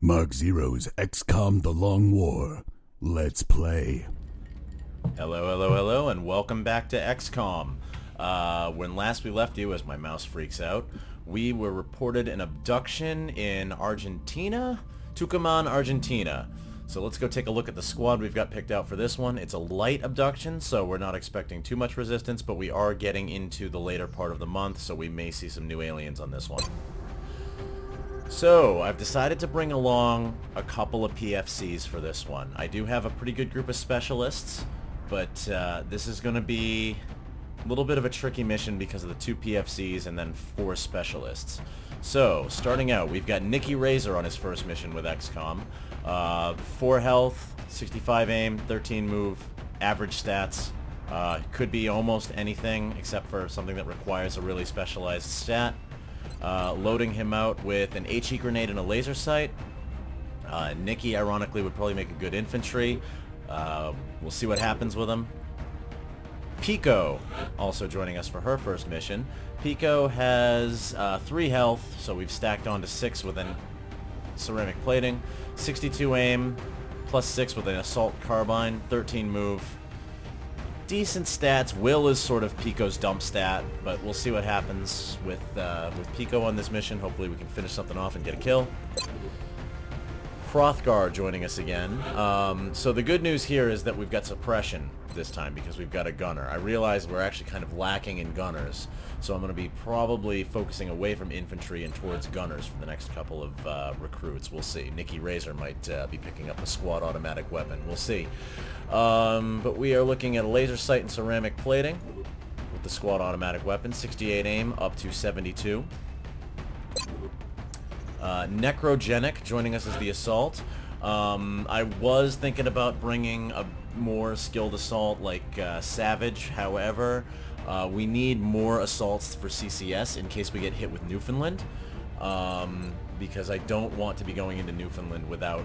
Mark Zero's XCOM The Long War. Let's play. Hello, and welcome back to XCOM. When last we left you, as my mouse freaks out, we were reported an abduction in Argentina? Tucuman, Argentina. So let's go take a look at the squad we've got picked out for this one. It's a light abduction, so we're not expecting too much resistance, but we are getting into the later part of the month, so we may see some new aliens on this one. So, I've decided to bring along a couple of PFCs for this one. I do have a pretty good group of specialists, but this is going to be a little bit of a tricky mission because of the 2 PFCs and then 4 specialists. So, starting out, we've got Nicky Razor on his first mission with XCOM. 4 health, 65 aim, 13 move, average stats. Could be almost anything except for something that requires a really specialized stat. Loading him out with an HE grenade and a laser sight. Nicky, ironically, would probably make a good infantry. We'll see what happens with him. Pico, also joining us for her first mission. Pico has 3 health, so we've stacked on to 6 with an ceramic plating. 62 aim, plus 6 with an assault carbine, 13 move. Decent stats. Will is sort of Pico's dump stat, but we'll see what happens with Pico on this mission. Hopefully we can finish something off and get a kill. Hrothgar joining us again. So the good news here is that we've got suppression this time because we've got a gunner. I realize we're actually kind of lacking in gunners, so I'm going to be probably focusing away from infantry and towards gunners for the next couple of recruits. We'll see. Nicky Razor might be picking up a squad automatic weapon. We'll see. But we are looking at a laser sight and ceramic plating with the squad automatic weapon. 68 aim, up to 72. Necrogenic joining us as the assault. I was thinking about bringing a more skilled assault like Savage. However, we need more assaults for CCS in case we get hit with Newfoundland, because I don't want to be going into Newfoundland without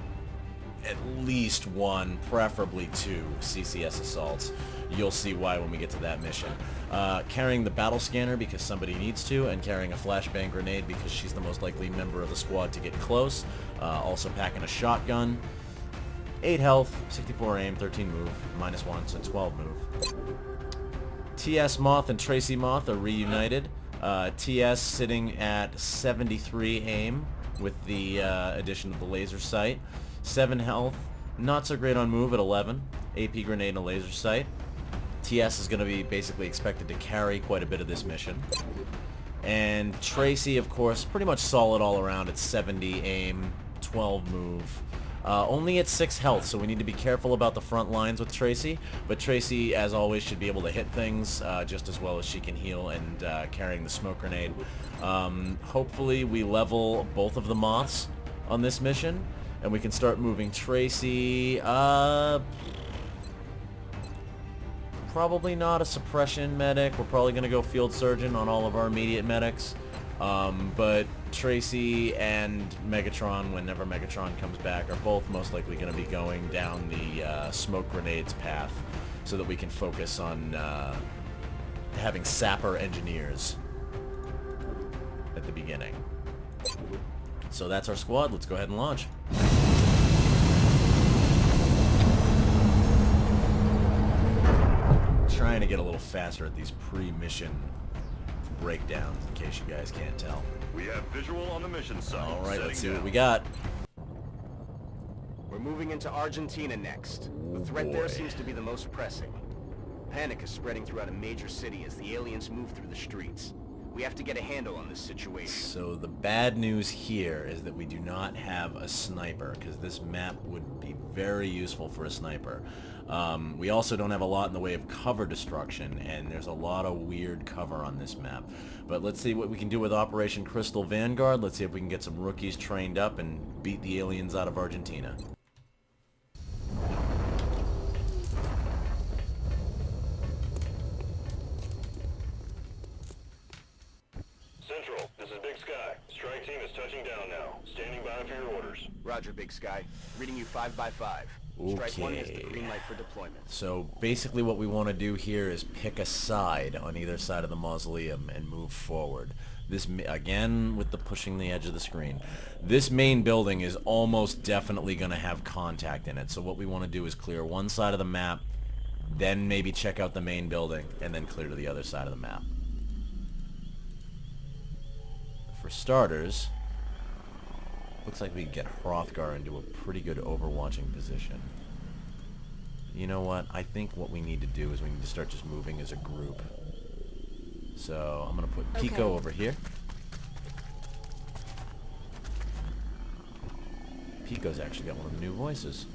at least 1, preferably 2 CCS assaults. You'll see why when we get to that mission. Carrying the battle scanner because somebody needs to, and carrying a flashbang grenade because she's the most likely member of the squad to get close. Also packing a shotgun. 8 health, 64 aim, 13 move, -1, so 12 move. TS Moth and Tracy Moth are reunited. TS sitting at 73 aim with the addition of the laser sight. 7 health, not so great on move at 11. AP grenade and a laser sight. TS is going to be basically expected to carry quite a bit of this mission. And Tracy, of course, pretty much solid all around at 70 aim, 12 move. Only at 6 health, so we need to be careful about the front lines with Tracy. But Tracy, as always, should be able to hit things just as well as she can heal, and carrying the smoke grenade. Hopefully we level both of the Moths on this mission, and we can start moving Tracy. Probably not a suppression medic. We're probably going to go field surgeon on all of our immediate medics. But Tracy and Megatron, whenever Megatron comes back, are both most likely going to be going down the smoke grenades path so that we can focus on having sapper engineers at the beginning. So that's our squad. Let's go ahead and launch. Trying to get a little faster at these pre-mission breakdowns, in case you guys can't tell. We have visual on the mission site. All right, let's see what we got. We're moving into Argentina next. The threat there seems to be the most pressing. Panic is spreading throughout a major city as the aliens move through the streets. We have to get a handle on this situation. So the bad news here is that we do not have a sniper, because this map would be very useful for a sniper. We also don't have a lot in the way of cover destruction, and there's a lot of weird cover on this map. But let's see what we can do with Operation Crystal Vanguard. Let's see if we can get some rookies trained up and beat the aliens out of Argentina. Central, this is Big Sky. Strike team is touching down now. Standing by for your orders. Roger, Big Sky. Reading you 5 by 5. Strike 1 is the green light for deployment. So basically what we want to do here is pick a side on either side of the mausoleum and move forward. Again with the pushing the edge of the screen. This main building is almost definitely going to have contact in it. So what we want to do is clear one side of the map, then maybe check out the main building, and then clear to the other side of the map. For starters, looks like we can get Hrothgar into a pretty good overwatching position. You know what? I think what we need to do is we need to start just moving as a group. So I'm going to put Pico over here. Pico's actually got one of the new voices.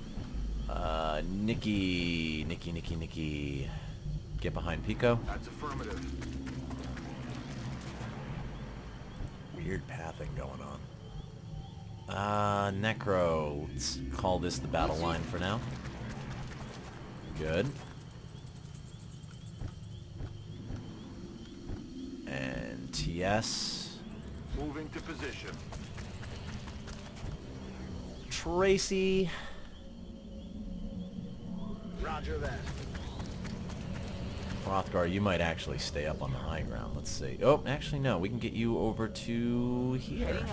Nikki. Get behind Pico. That's affirmative. Weird pathing going on. Necro. Let's call this the battle line for now. Good. And TS. Moving to position. Tracy. Roger that. Hrothgar, you might actually stay up on the high ground. Let's see. Oh, actually no. We can get you over to here.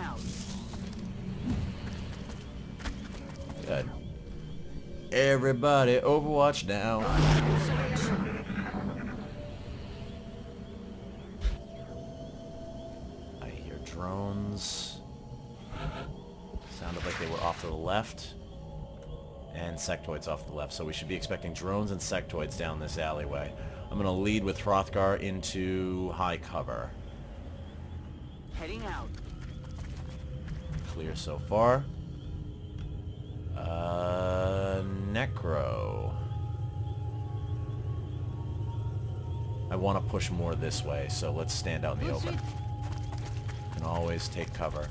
Good. Everybody, Overwatch now. I hear drones. Sounded like they were off to the left. And sectoids off to the left. So we should be expecting drones and sectoids down this alleyway. I'm going to lead with Hrothgar into high cover. Heading out. Clear so far. Necro. I want to push more this way, so let's stand out in the open. Can always take cover.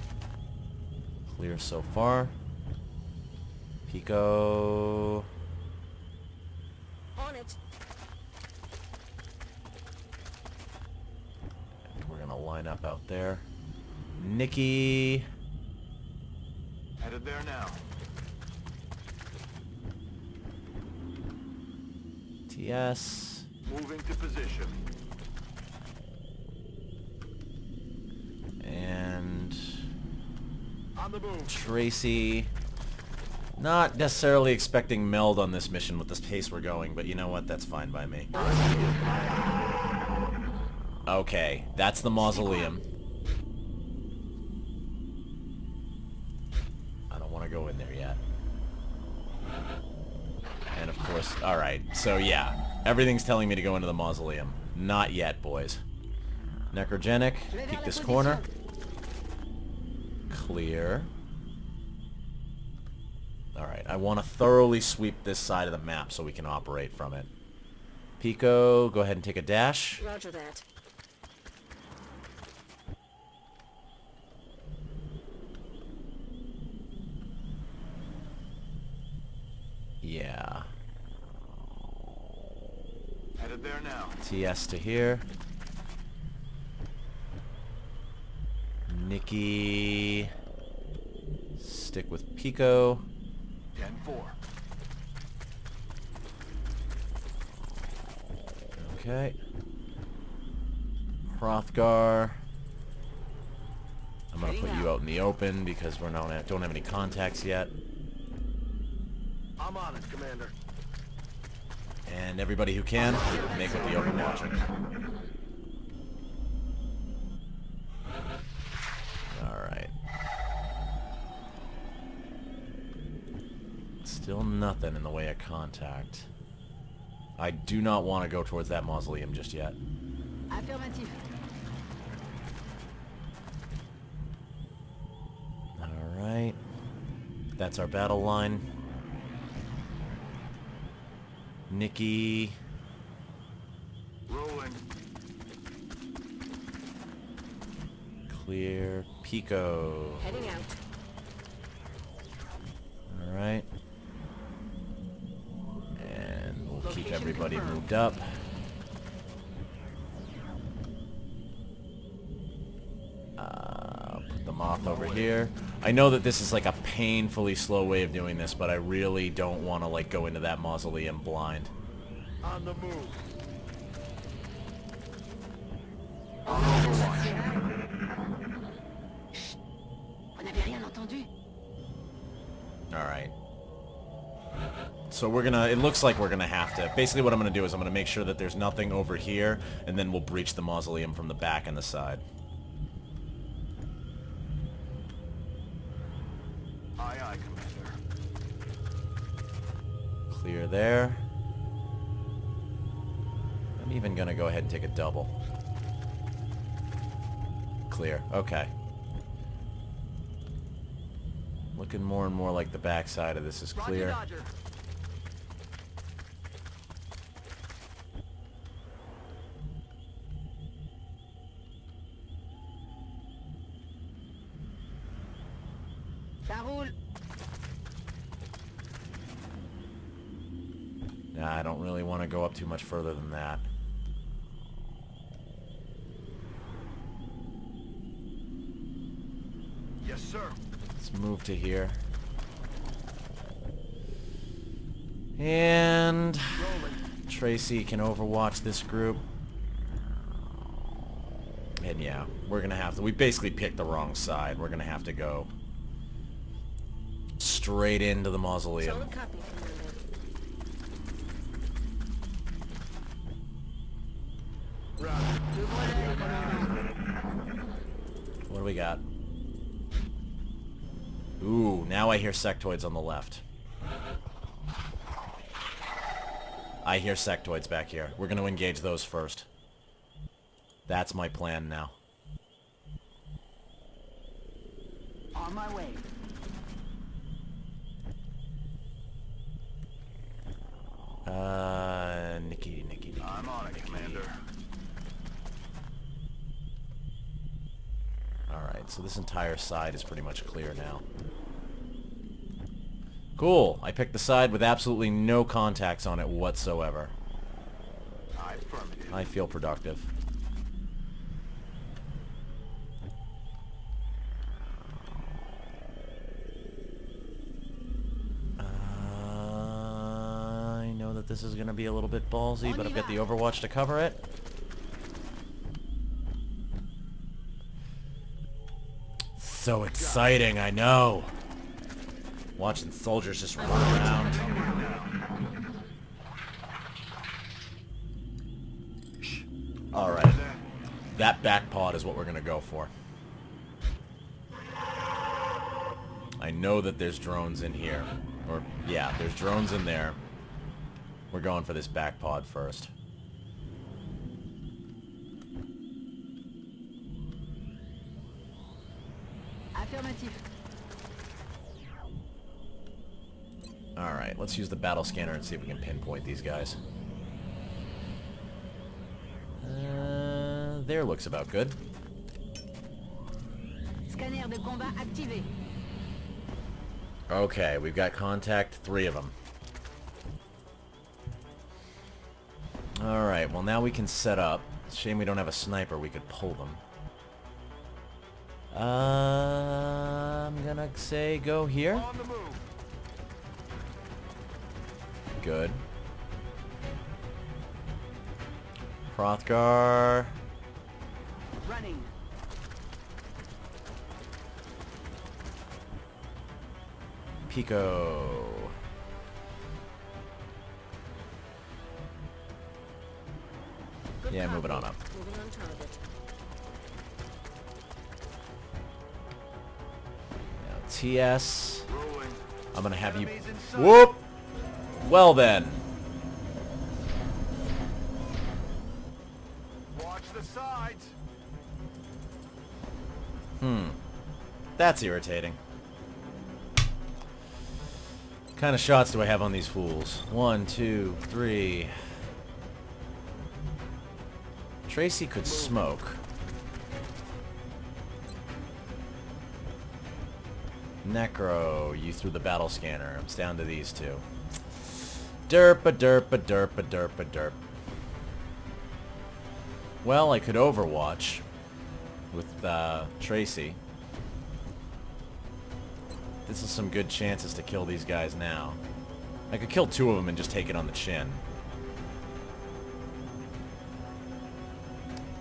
Clear so far. Pico. On it. We're gonna line up out there. Nikki. Headed there now. TS. Moving to position. And On the move. Tracy. Not necessarily expecting meld on this mission with the pace we're going, but you know what? That's fine by me. Okay, that's the mausoleum. I don't want to go in there yet. And of course, alright, so yeah, everything's telling me to go into the mausoleum. Not yet, boys. Necrogenic, peek this corner. Clear. Alright, I want to thoroughly sweep this side of the map so we can operate from it. Pico, go ahead and take a dash. Roger that. Yeah. Headed there now. TS to here. Nikki. Stick with Pico. 10-4. Okay. Hrothgar. I'm gonna put you out in the open because we don't have any contacts yet. I'm on it, Commander. And everybody who can, make with the overwatching. Alright. Still nothing in the way of contact. I do not want to go towards that mausoleum just yet. Affirmative. Alright. That's our battle line. Nikki. Rolling. Clear. Pico. Heading out. Alright. And we'll keep everybody moved up. Put the moth over here. I know that this is like a painfully slow way of doing this, but I really don't want to like go into that mausoleum blind. On the move. Alright. So we're gonna, it looks like we're gonna have to, basically what I'm gonna do is I'm gonna make sure that there's nothing over here, and then we'll breach the mausoleum from the back and the side. Aye, aye, Commander. Clear there. I'm even gonna go ahead and take a double. Clear. Okay. Looking more and more like the backside of this is clear. Roger, Dodger. Ça roule. Nah, I don't really want to go up too much further than that. Yes, sir. Let's move to here. And Tracy can overwatch this group. And yeah, we're gonna have to, we basically picked the wrong side. We're gonna have to go straight into the mausoleum. Solid copy, What do we got? Ooh, now I hear sectoids on the left. I hear sectoids back here. We're gonna engage those first. That's my plan now. On my way. Nikki. I'm on it, Commander. Alright, so this entire side is pretty much clear now. Cool. I picked the side with absolutely no contacts on it whatsoever. Aye, affirmative. I feel productive. I know that this is going to be a little bit ballsy, but I've got the Overwatch to cover it. So exciting, I know. Watching soldiers just run around. Alright. That back pod is what we're going to go for. I know that there's drones in here. Or, yeah, there's drones in there. We're going for this back pod first. Affirmative. Alright, let's use the battle scanner and see if we can pinpoint these guys. There looks about good. Scanner de combat activé. Okay, we've got contact, 3 of them. Alright, well now we can set up. Shame we don't have a sniper, we could pull them. I'm gonna say go here. On the move. Good. Hrothgar. Running. Pico. Good Yeah, copy. move it on up. Moving on target. Now, TS. Rolling. I'm gonna have you... Enemies in sight. Whoop! Well then. Watch the sides. That's irritating. What kind of shots do I have on these fools? 1, 2, 3. Tracy could smoke. Necro, you threw the battle scanner. It's down to these two. Derp. Well, I could overwatch with Tracy. This is some good chances to kill these guys now. I could kill 2 of them and just take it on the chin.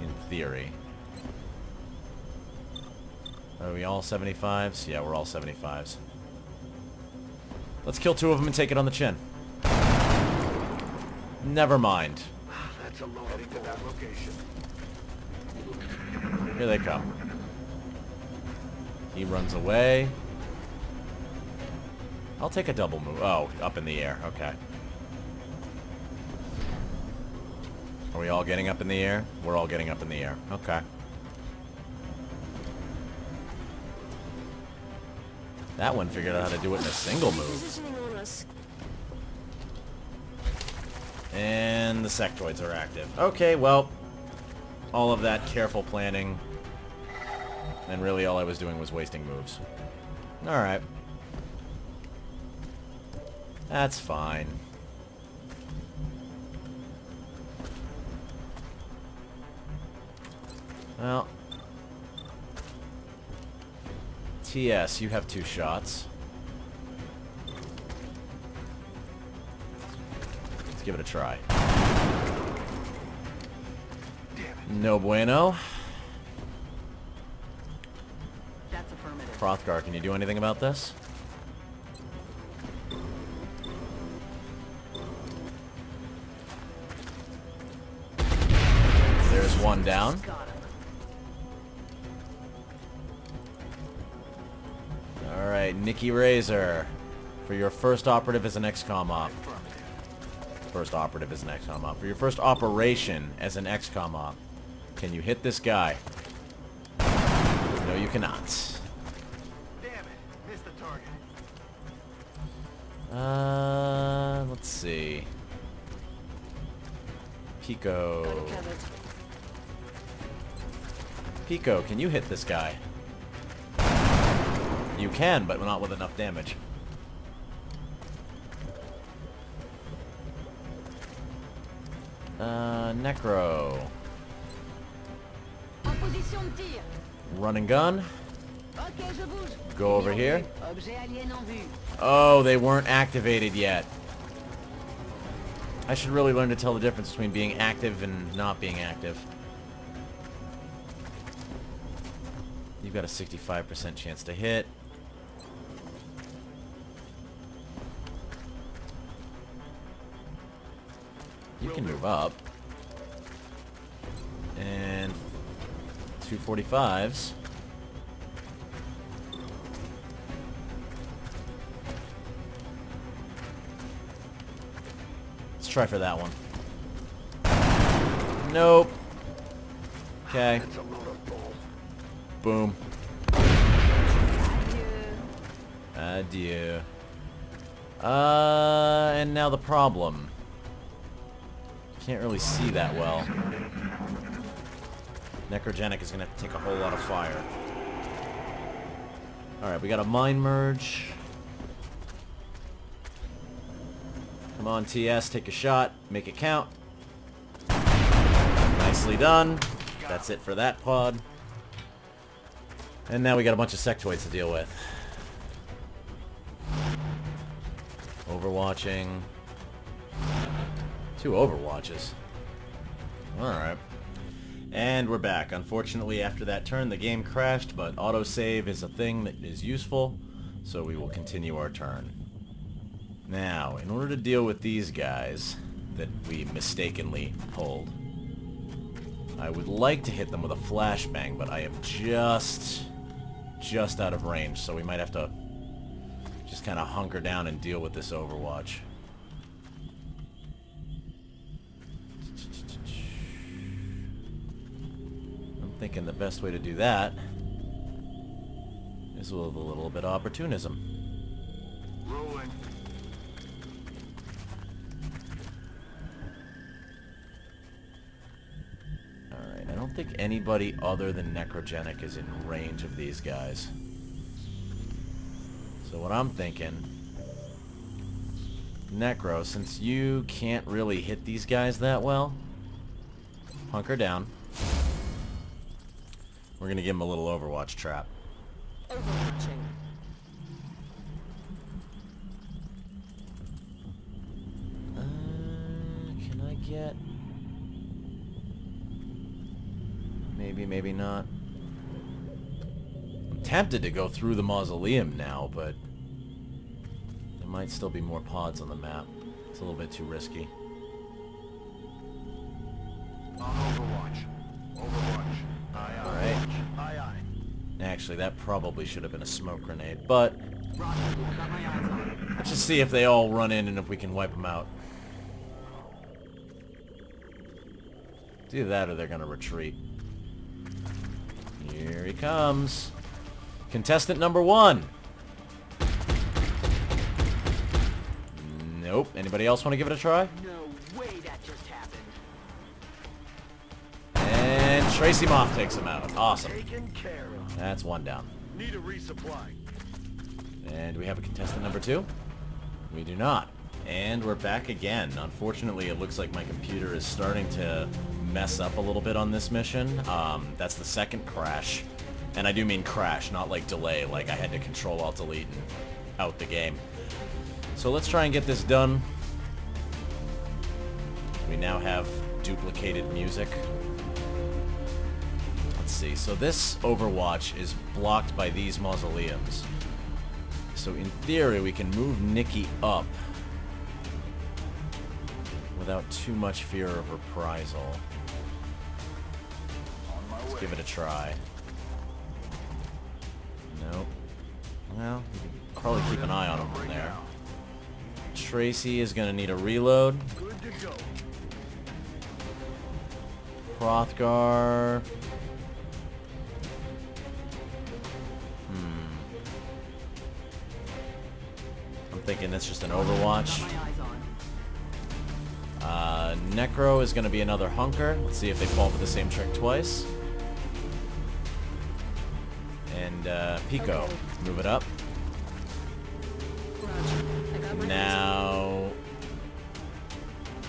In theory. Are we all 75s? Yeah, we're all 75s. Let's kill 2 of them and take it on the chin. Never mind. That's a low heading to that location. Here they come. He runs away. I'll take a double move. Oh, up in the air. Okay. Are we all getting up in the air? We're all getting up in the air. Okay. That one figured out how to do it in a single move. Positioning on us. And the sectoids are active. Okay, well, all of that careful planning, and really all I was doing was wasting moves. Alright. That's fine. Well, TS, you have 2 shots. Let's give it a try. No bueno. That's affirmative. Hrothgar, can you do anything about this? There's one down. Got him. Alright, Nikki Razor. For your first operative as an XCOM op. First operative as an XCOM op. For your first operation as an XCOM op. Can you hit this guy? No, you cannot. Damn it. Missed the target. Let's see. Got Pico. it covered. Pico, can you hit this guy? You can, but not with enough damage. Necro. En position de tir. Run and gun. Ok, je bouge. Go over here. Objet alien en vue. Oh, they weren't activated yet. I should really learn to tell the difference between being active and not being active. You've got a 65% chance to hit. You can move up. And 245s. Let's try for that one. Nope. Okay. Boom. Adieu. And now the problem. Can't really see that well. Necrogenic is going to take a whole lot of fire. Alright, we got a mind merge. Come on, TS, take a shot. Make it count. Nicely done. That's it for that pod. And now we got a bunch of sectoids to deal with. Overwatching. 2 overwatches. Alright. And we're back. Unfortunately, after that turn, the game crashed, but autosave is a thing that is useful, so we will continue our turn. Now, in order to deal with these guys that we mistakenly pulled, I would like to hit them with a flashbang, but I am just out of range, so we might have to just kind of hunker down and deal with this Overwatch. I'm thinking the best way to do that is with a little bit of opportunism. Rolling. Alright, I don't think anybody other than Necrogenic is in range of these guys. So what I'm thinking, Necro, since you can't really hit these guys that well, hunker down. We're gonna give him a little Overwatch trap. Overwatching. Can I get... Maybe, maybe not. I'm tempted to go through the mausoleum now, but... I might still be more pods on the map. It's a little bit too risky. On Overwatch. Overwatch. Aye, aye. Alright. Aye, aye. Actually, that probably should have been a smoke grenade, but Roger, got my eyes on. let's just see if they all run in and if we can wipe them out. It's either that or they're gonna retreat. Here he comes. Contestant number 1. Nope. Anybody else want to give it a try? No way that just happened. And Tracy Moth takes him out. Awesome. Taken care of. That's one down. Need a resupply. And we have a contestant number 2? We do not. And we're back again. Unfortunately, it looks like my computer is starting to mess up a little bit on this mission. That's the second crash. And I do mean crash, not like delay, like I had to Control-Alt-Delete and out the game. So let's try and get this done. We now have duplicated music. Let's see. So this Overwatch is blocked by these mausoleums. So in theory, we can move Nikki up without too much fear of reprisal. Let's give it a try. Nope. Well, we can probably keep an eye on him from there. Tracy is going to need a reload. Good to go. Hrothgar. I'm thinking it's just an Overwatch. Got my eyes on. Necro is going to be another hunker. Let's see if they fall for the same trick twice. And Pico, move it up. Roger. I got my eyes Now,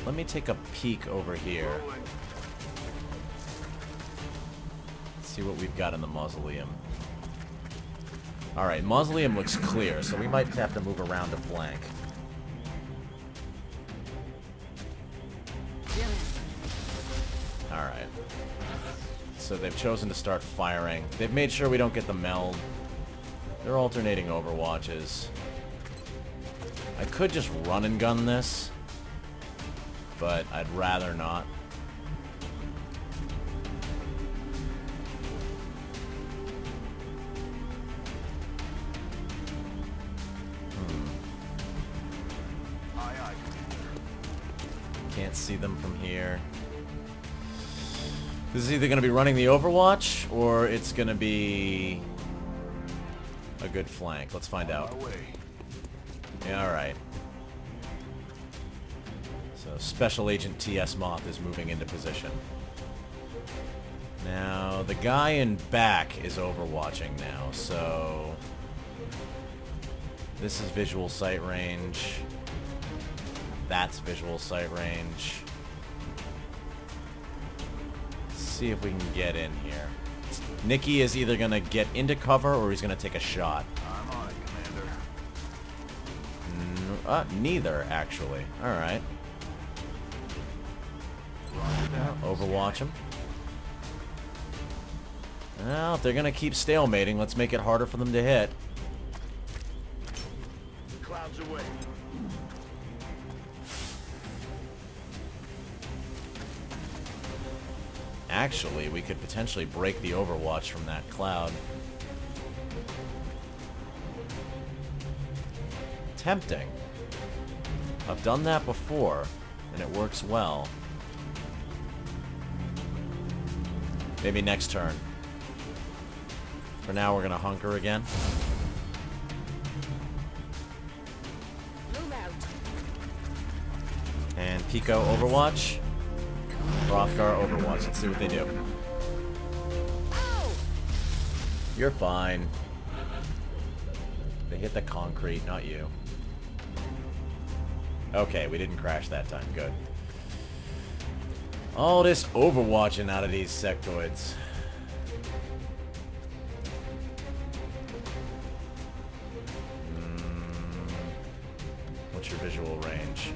let me take a peek over here. See what we've got in the mausoleum. Alright, mausoleum looks clear, so we might have to move around to flank. Alright. So they've chosen to start firing. They've made sure we don't get the meld. They're alternating Overwatches. I could just run and gun this, but I'd rather not. Aye, aye. Can't see them from here. This is either going to be running the Overwatch, or it's going to be a good flank. Let's find out. My way. Yeah, alright. So, Special Agent T.S. Moth is moving into position. Now, the guy in back is overwatching now, so... This is visual sight range. That's visual sight range. Let's see if we can get in here. Nikki is either going to get into cover or he's going to take a shot. I'm on it, Commander. Neither, actually. Alright. Overwatch him. Well, if they're going to keep stalemating, let's make it harder for them to hit. Clouds away. Actually, we could potentially break the Overwatch from that cloud. Tempting. I've done that before, and it works well. Maybe next turn. For now, we're gonna hunker again. Move out. And Pico Overwatch. Hrothgar Overwatch. Let's see what they do. Ow! You're fine. They hit the concrete, not you. Okay, we didn't crash that time. Good. All this overwatching out of these sectoids. What's your visual range?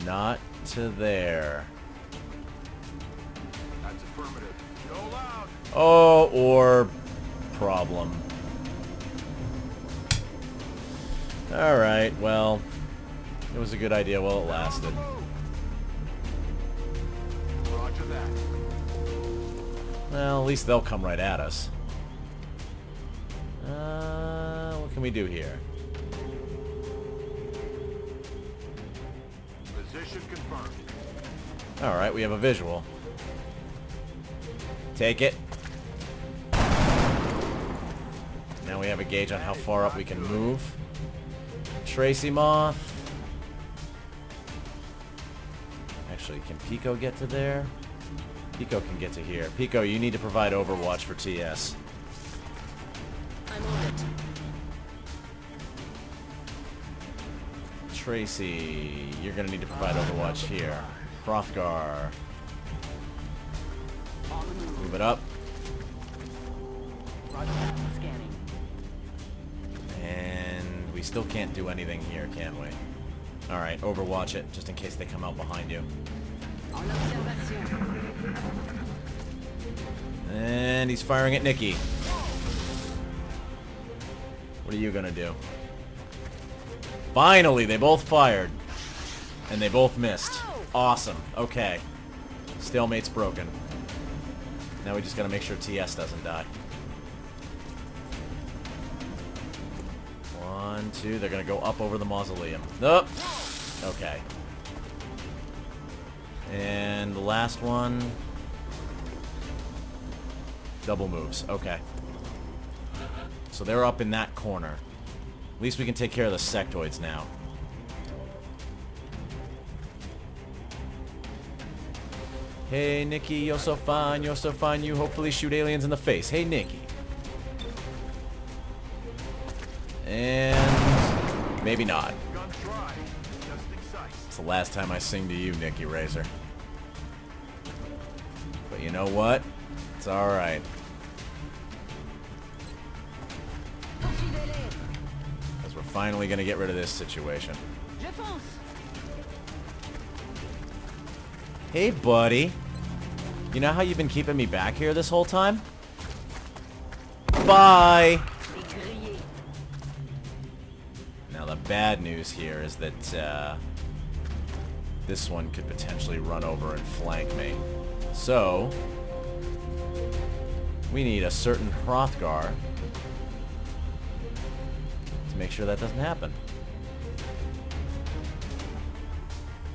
Not to there. That's affirmative. Go loud. Oh, or problem. Alright, well, it was a good idea while it lasted. Roger that. Well, at least they'll come right at us. What can we do here? Position confirmed. Alright, we have a visual. Take it. Now we have a gauge on how far up we can move. Trace him off. Actually, can Pico get to there? Pico can get to here. Pico, you need to provide overwatch for TS. I'm on it. Tracy, you're gonna need to provide overwatch here. Hrothgar. Move it up. Roger that. Scanning. And we still can't do anything here, can we? Alright, overwatch it, just in case they come out behind you. En observation. And he's firing at Nikki. What are you gonna do? Finally, they both fired. And they both missed. Awesome. Okay. Stalemate's broken. Now we just gotta make sure TS doesn't die. 1, 2, they're gonna go up over the mausoleum. Nope. Okay. And the last one... double moves. Okay. So they're up in that corner. At least we can take care of the sectoids now. Hey, Nikki, you're so fine, you're so fine. You hopefully shoot aliens in the face. Hey, Nikki. And... maybe not. Gun dry. Testing sights. It's the last time I sing to you, Nikki Razor. But you know what? It's alright. Because we're finally going to get rid of this situation. Je fonce. Hey, buddy. You know how you've been keeping me back here this whole time? Bye! C'est grillé. Now, the bad news here is that this one could potentially run over and flank me. So, we need a certain Hrothgar to make sure that doesn't happen.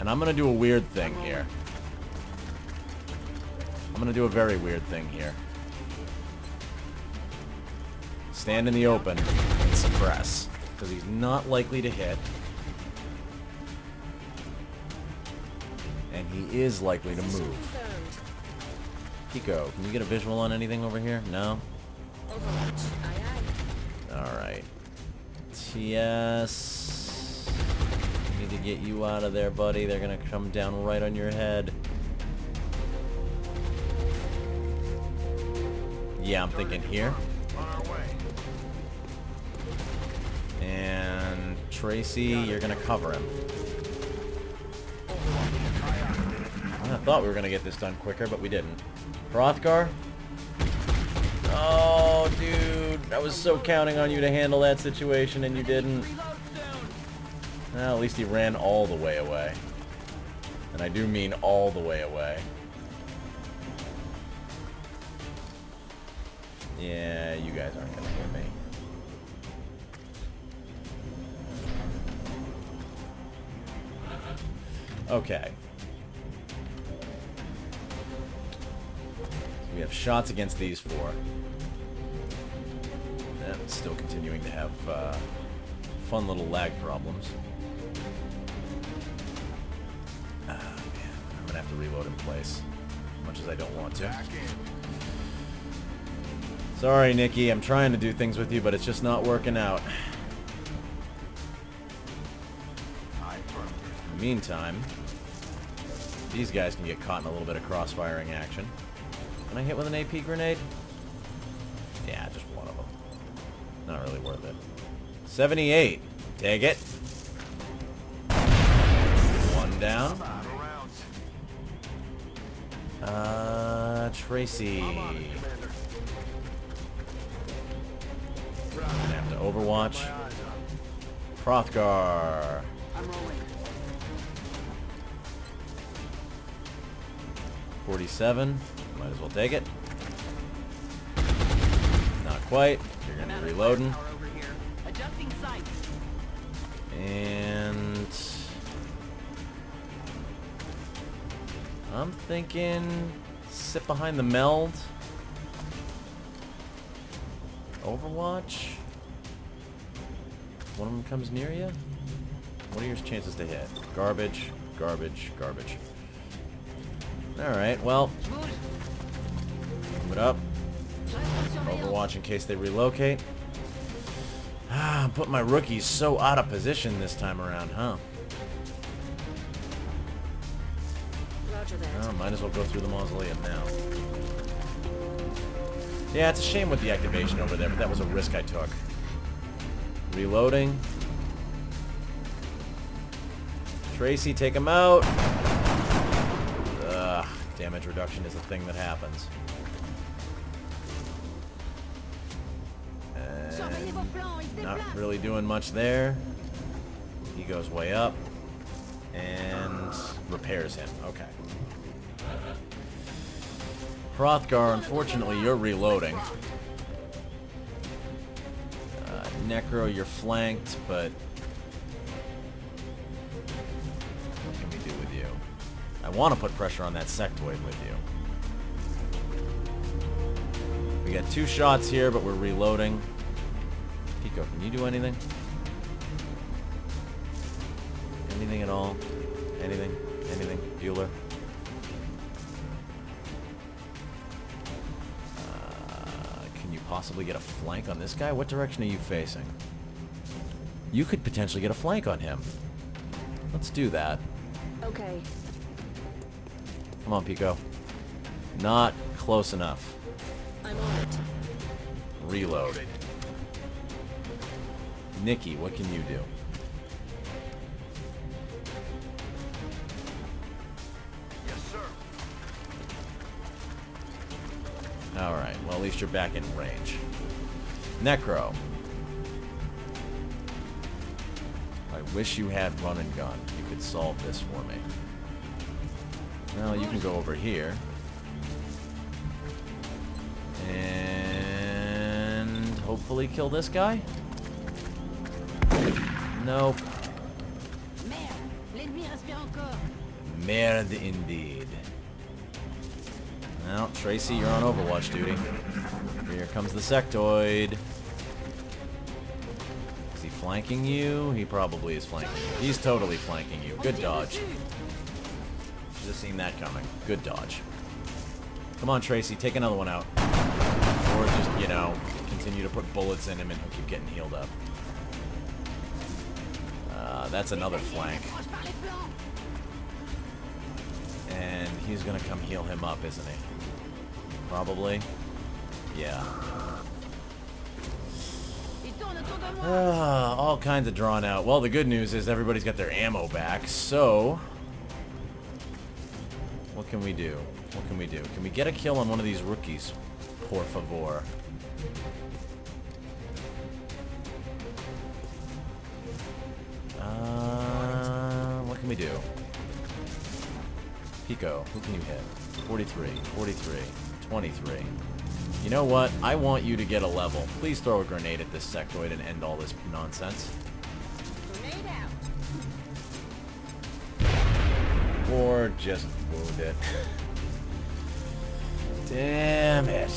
And I'm going to do a weird thing here. I'm going to do a very weird thing here. Stand in the open and suppress. Because he's not likely to hit. And he is likely to move. Pico, can you get a visual on anything over here? No? Overwatch. Aye, aye. Alright. TS. Need to get you out of there, buddy. They're gonna come down right on your head. Yeah, I'm thinking here. On our way. And Tracy, you're gonna cover him. I thought we were gonna get this done quicker, but we didn't. Hrothgar? Oh, dude. I was so counting on you to handle that situation, and you didn't. Well, at least he ran all the way away. And I do mean all the way away. Yeah, you guys aren't gonna hear me. Okay. We have shots against these four. And still continuing to have fun little lag problems. Ah, man. I'm gonna have to reload in place. As much as I don't want to. Back in. Sorry, Nikki. I'm trying to do things with you, but it's just not working out. I affirm. In the meantime, these guys can get caught in a little bit of cross-firing action. Can I hit with an AP grenade? Yeah, just one of them. Not really worth it. 78. Take it. One down. Out of rounds. Tracy. I'm on it, Commander. Gonna have to overwatch. My eyes up. Hrothgar. I'm rolling. 47. Might as well take it. Not quite. You're going to be reloading. Power over here. Adjusting sights. And I'm thinking sit behind the meld. Overwatch. One of them comes near you. What are your chances to hit? Garbage, garbage, garbage. Alright, well, move it up. Overwatch in case they relocate. Ah, put my rookies so out of position this time around, huh? Roger that. Oh, might as well go through the mausoleum now. Yeah, it's a shame with the activation over there, but that was a risk I took. Reloading. Tracy, take him out. Ugh, damage reduction is a thing that happens. Not really doing much there. He goes way up and repairs him. Okay. Hrothgar, unfortunately, you're reloading. Necro, you're flanked, but what can we do with you? I want to put pressure on that sectoid with you. We got 2 shots here, but we're reloading. Pico, can you do anything? Anything at all? Anything? Anything? Bueller? Can you possibly get a flank on this guy? What direction are you facing? You could potentially get a flank on him. Let's do that. Okay. Come on, Pico. Not close enough. I'm on it. Reload. Nikki, what can you do? Yes, sir. Alright, well at least you're back in range. Necro. I wish you had run and gun. You could solve this for me. Well, you can go over here. And hopefully kill this guy? Nope. Merde, l'ennemi respire encore. Merde indeed. Well, Tracy, you're on Overwatch duty. Here comes the sectoid. Is he flanking you? He probably is flanking you. He's totally flanking you. Good dodge. Should have seen that coming. Good dodge. Come on, Tracy, take another one out. Or just, you know, continue to put bullets in him and he'll keep getting healed up. That's another flank. And he's gonna come heal him up, isn't he? Probably. Yeah. All kinds of drawn out. Well, the good news is everybody's got their ammo back, so... What can we do? What can we do? Can we get a kill on one of these rookies? Por favor. What can we do? Pico, who can you hit? 43, 43, 23. You know what? I want you to get a level. Please throw a grenade at this sectoid and end all this nonsense. Grenade out. Or just wound it. Damn it.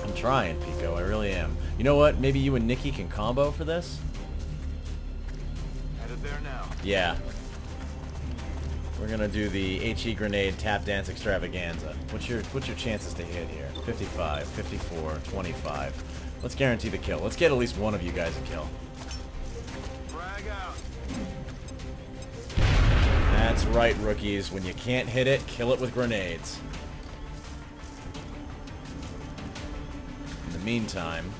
I'm trying, Pico. I really am. You know what? Maybe you and Nikki can combo for this? Headed there now. Yeah. We're gonna do the HE grenade tap dance extravaganza. What's your chances to hit here? 55, 54, 25. Let's guarantee the kill. Let's get at least one of you guys a kill. Frag out. That's right, rookies. When you can't hit it, kill it with grenades. In the meantime,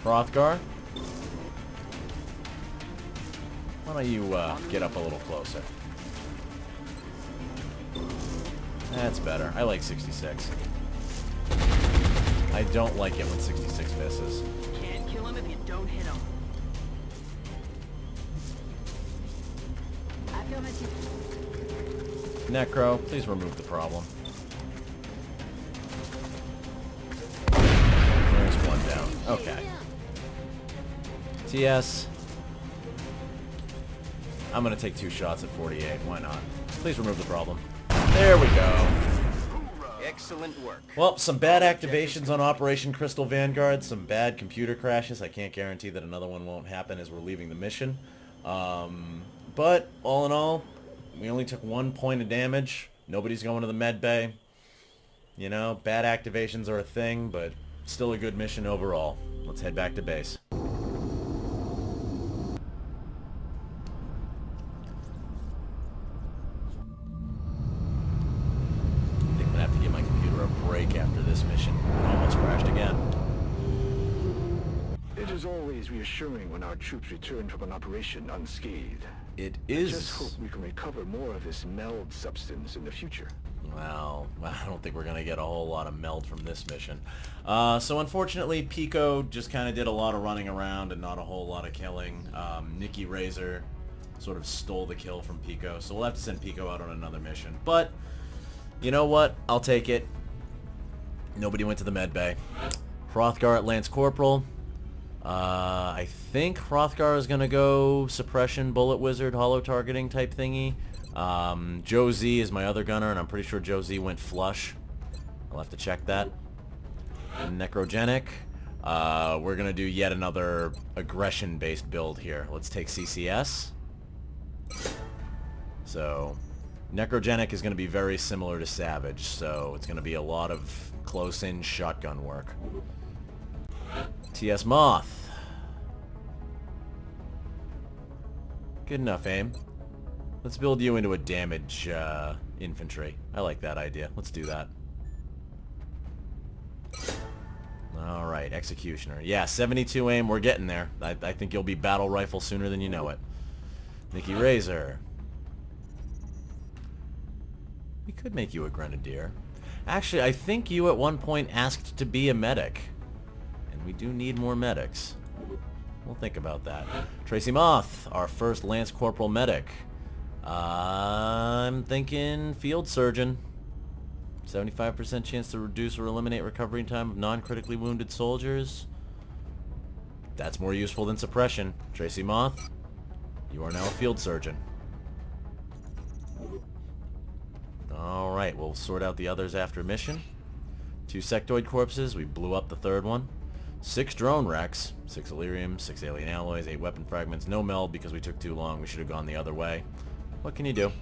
Hrothgar, why don't you get up a little closer? That's better. I like 66. I don't like it when 66 misses. Can't kill him if you don't hit him. Necro, please remove the problem. There's one down. Okay. TS. I'm gonna take 2 shots at 48. Why not? Please remove the problem. There we go. Excellent work. Well, some bad activations on Operation Crystal Vanguard, some bad computer crashes. I can't guarantee that another one won't happen as we're leaving the mission. But all in all, we only took 1 point of damage. Nobody's going to the med bay. You know, bad activations are a thing, but still a good mission overall. Let's head back to base. After this mission. Almost crashed again. It is always reassuring when our troops return from an operation unscathed. It I is. just hope we can recover more of this meld substance in the future. Well, I don't think we're going to get a whole lot of meld from this mission. So unfortunately, Pico just kind of did a lot of running around and not a whole lot of killing. Nikki Razor sort of stole the kill from Pico, so we'll have to send Pico out on another mission. But, you know what? I'll take it. Nobody went to the med bay. Hrothgar at Lance Corporal. I think Hrothgar is going to go Suppression, Bullet Wizard, Hollow Targeting type thingy. Joe Z is my other gunner, and I'm pretty sure Joe Z went Flush. I'll have to check that. Necrogenic. We're going to do yet another aggression-based build here. Let's take CCS. So, Necrogenic is going to be very similar to Savage, so it's going to be a lot of close-in shotgun work. TS Moth. Good enough aim. Let's build you into a damage infantry. I like that idea. Let's do that. Alright, Executioner. Yeah, 72 aim, we're getting there. I think you'll be battle rifle sooner than you know it. Nikki Razor. We could make you a Grenadier. Actually, I think you at one point asked to be a medic. And we do need more medics. We'll think about that. Tracy Moth, our first Lance Corporal medic. I'm thinking Field Surgeon. 75% chance to reduce or eliminate recovery time of non-critically wounded soldiers. That's more useful than Suppression. Tracy Moth, you are now a Field Surgeon. Alright, we'll sort out the others after mission. 2 sectoid corpses, we blew up the 3rd one. 6 drone wrecks, 6 Illyrium, 6 alien alloys, 8 weapon fragments, no meld because we took too long, we should have gone the other way. What can you do?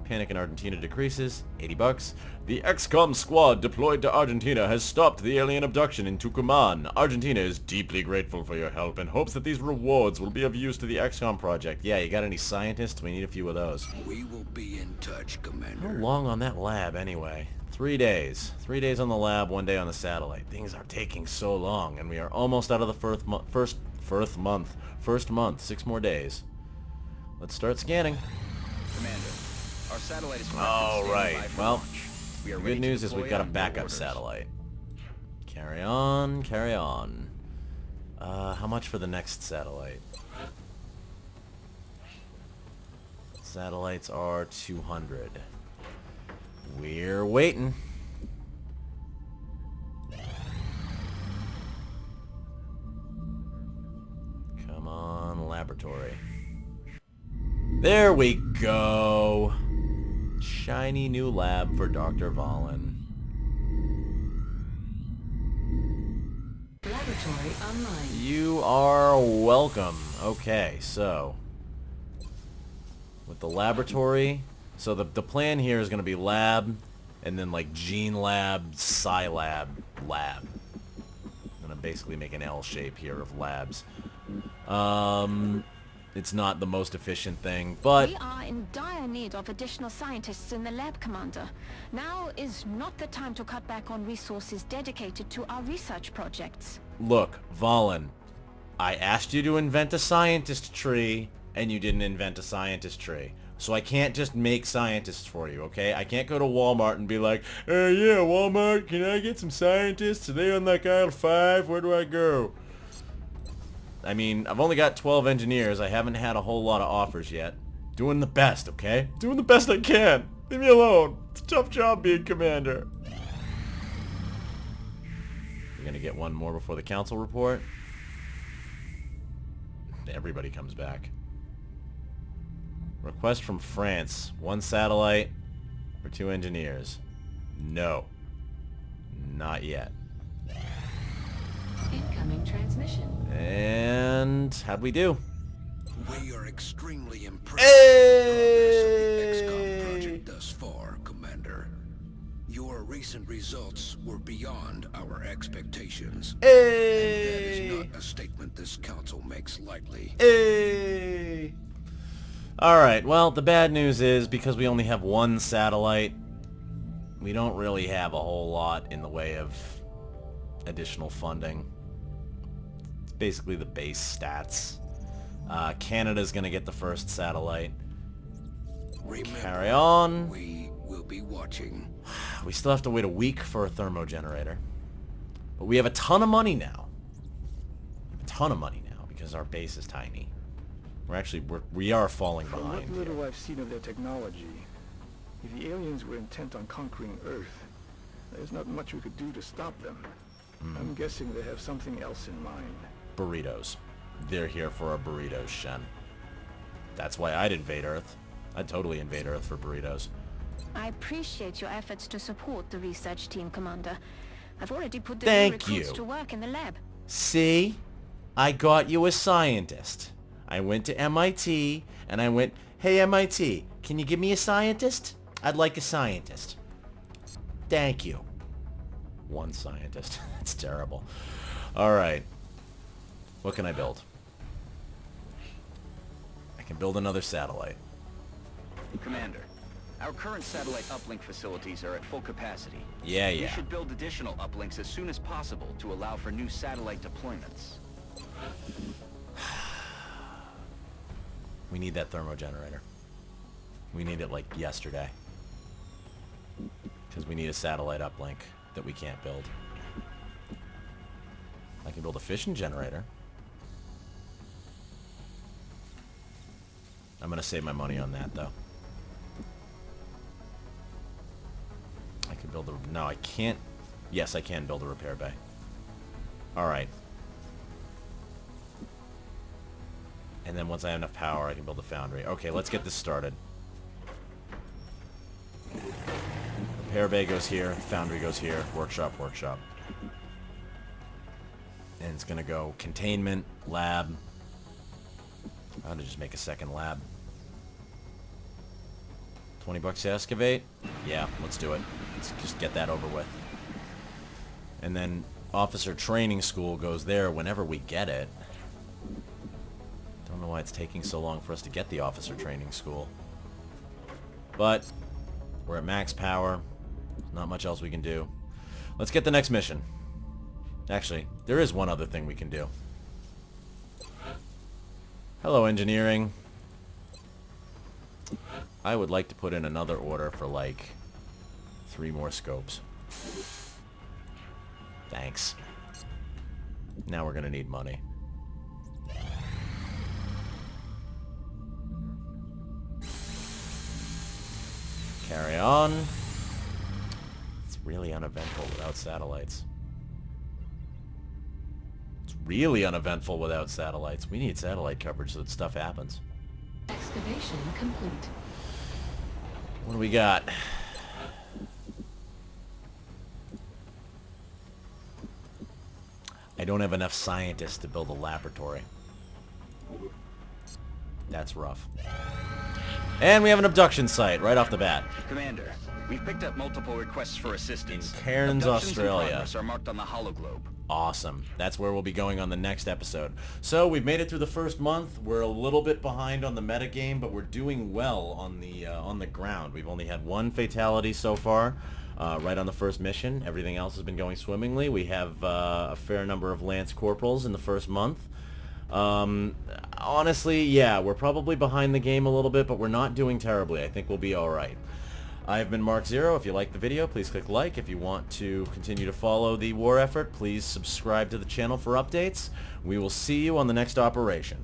Panic in Argentina decreases, $80. The XCOM squad deployed to Argentina has stopped the alien abduction in Tucuman. Argentina is deeply grateful for your help and hopes that these rewards will be of use to the XCOM project. Yeah, you got any scientists? We need a few of those. We will be in touch, Commander. How long on that lab, anyway? 3 days. 3 days on the lab, 1 day on the satellite. Things are taking so long, and we are almost out of the first month. 6 more days. Let's start scanning. Commander, our satellite is All right. Well, we are the ready good to news is we've deploy got a on your backup orders. satellite. Carry on, carry on. How much for the next satellite? Satellites are 200. We're waiting. Come on, laboratory. There we go. Shiny new lab for Dr. Valen. Laboratory online. You are welcome. Okay, so with the laboratory, so the plan here is going to be lab, and then like gene lab, sci lab, lab. I'm going to basically make an L shape here of labs. It's not the most efficient thing, but We are in dire need of additional scientists in the lab, Commander. Now is not the time to cut back on resources dedicated to our research projects. look, Valen, I asked you to invent a scientist tree, and you didn't invent a scientist tree. So I can't just make scientists for you, okay? I can't go to Walmart and be like, yeah, Walmart, can I get some scientists? Are they on like aisle 5? Where do I go? I mean, I've only got 12 engineers. I haven't had a whole lot of offers yet. Doing the best, okay? Doing the best I can. Leave me alone. It's a tough job being commander. We're gonna get one more before the council report. Everybody comes back. Request from France. 1 satellite for 2 engineers. No. Not yet. Incoming transmission. And how'd we do? We are extremely impressed with the progress of the XCOM project thus far, Commander. Your recent results were beyond our expectations. And that is not a statement this council makes lightly. Alright, well, the bad news is, because we only have 1 satellite, we don't really have a whole lot in the way of additional funding. It's basically the base stats. Canada's gonna get the first satellite. Remember, Carry on. we will be watching. We still have to wait a week for a thermo generator. But we have a ton of money now. A ton of money now, because our base is tiny. We are falling From what behind little here. I've seen of their technology, if the aliens were intent on conquering Earth, there's not much we could do to stop them. I'm guessing they have something else in mind. Burritos. They're here for our burritos, Shen. That's why I'd invade Earth. I'd totally invade Earth for burritos. I appreciate your efforts to support the research team, Commander. I've already put the Thank new recruits you. to work in the lab. See? I got you a scientist. I went to MIT, and I went, hey MIT, can you give me a scientist? I'd like a scientist. Thank you. 1 scientist. That's terrible. Alright. What can I build? I can build another satellite. Commander, our current satellite uplink facilities are at full capacity. Yeah. We should build additional uplinks as soon as possible to allow for new satellite deployments. We need that thermo generator. We need it like yesterday. Because we need a satellite uplink that we can't build. I can build a fission generator. I'm gonna save my money on that though. I can build a... No, I can't... Yes, I can build a repair bay. Alright. And then once I have enough power, I can build a foundry. Okay, let's get this started. Repair bay goes here, foundry goes here, workshop. And it's gonna go containment, lab. I'm gonna just make a second lab. 20 bucks to excavate? Yeah, let's do it. Let's just get that over with. And then officer training school goes there whenever we get it. Don't know why it's taking so long for us to get the officer training school. But we're at max power. Not much else we can do. Let's get the next mission. Actually, there is one other thing we can do. Hello, engineering. I would like to put in another order for like 3 more scopes. Thanks. Now we're gonna need money. Carry on. It's really uneventful without satellites. It's really uneventful without satellites. We need satellite coverage so that stuff happens. Excavation complete. What do we got? I don't have enough scientists to build a laboratory. That's rough. And we have an abduction site right off the bat. Commander, we've picked up multiple requests for assistance. In Cairns, Abductions in Australia. progress are marked on the hologlobe. Awesome. That's where we'll be going on the next episode. So we've made it through the first month. We're a little bit behind on the metagame, but we're doing well on the ground. We've only had 1 fatality so far, right on the first mission. Everything else has been going swimmingly. We have a fair number of Lance Corporals in the first month. Honestly, yeah, we're probably behind the game a little bit, but we're not doing terribly. I think we'll be alright. I've been Mark Zero. If you like the video, please click like. If you want to continue to follow the war effort, please subscribe to the channel for updates. We will see you on the next operation.